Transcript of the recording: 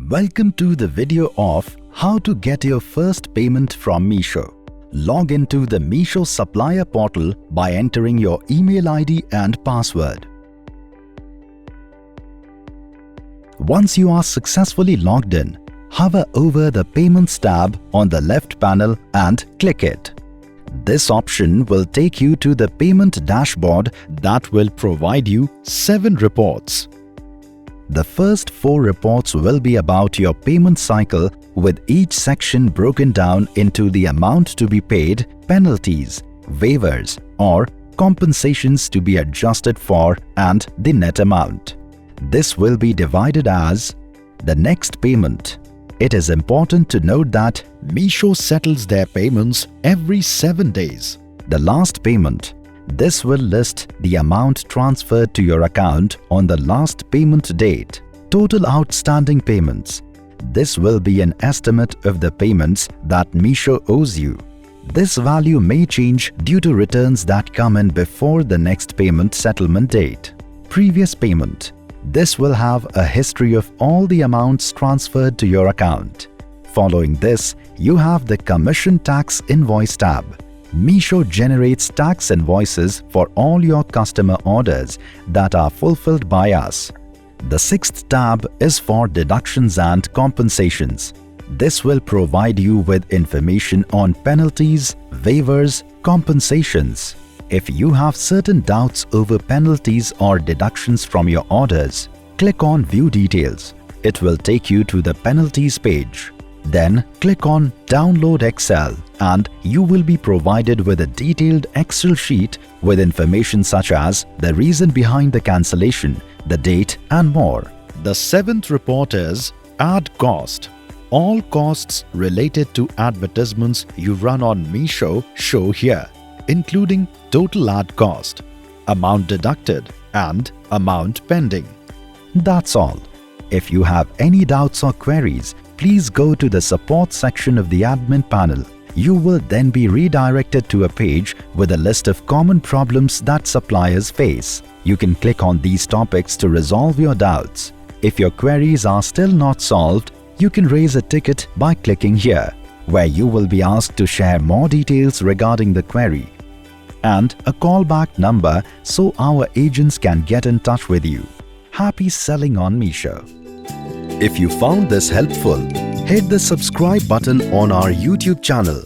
Welcome to the video of how to get your first payment from Meesho. Log into the Meesho Supplier portal by entering your email ID and password. Once you are successfully logged in, hover over the Payments tab on the left panel and click it. This option will take you to the payment dashboard that will provide you 7 reports. The first 4 reports will be about your payment cycle, with each section broken down into the amount to be paid, penalties, waivers, or compensations to be adjusted for, and the net amount. This will be divided as the next payment. It is important to note that Meesho settles their payments every 7 days. The last payment. This will list the amount transferred to your account on the last payment date. Total outstanding payments. This will be an estimate of the payments that Meesho owes you. This value may change due to returns that come in before the next payment settlement date. Previous payment. This will have a history of all the amounts transferred to your account. Following this, you have the Commission Tax Invoice tab. Meesho generates tax invoices for all your customer orders that are fulfilled by us. The 6th tab is for Deductions and Compensations. This will provide you with information on penalties, waivers, compensations. If you have certain doubts over penalties or deductions from your orders, click on View Details. It will take you to the Penalties page. Then click on Download Excel and you will be provided with a detailed Excel sheet with information such as the reason behind the cancellation, the date, and more. The 7th report is Ad Cost. All costs related to advertisements you run on Meesho show here, including total ad cost, amount deducted, and amount pending. That's all. If you have any doubts or queries, please go to the support section of the admin panel. You will then be redirected to a page with a list of common problems that suppliers face. You can click on these topics to resolve your doubts. If your queries are still not solved, you can raise a ticket by clicking here, where you will be asked to share more details regarding the query and a callback number so our agents can get in touch with you. Happy selling on Meesho! If you found this helpful, hit the subscribe button on our YouTube channel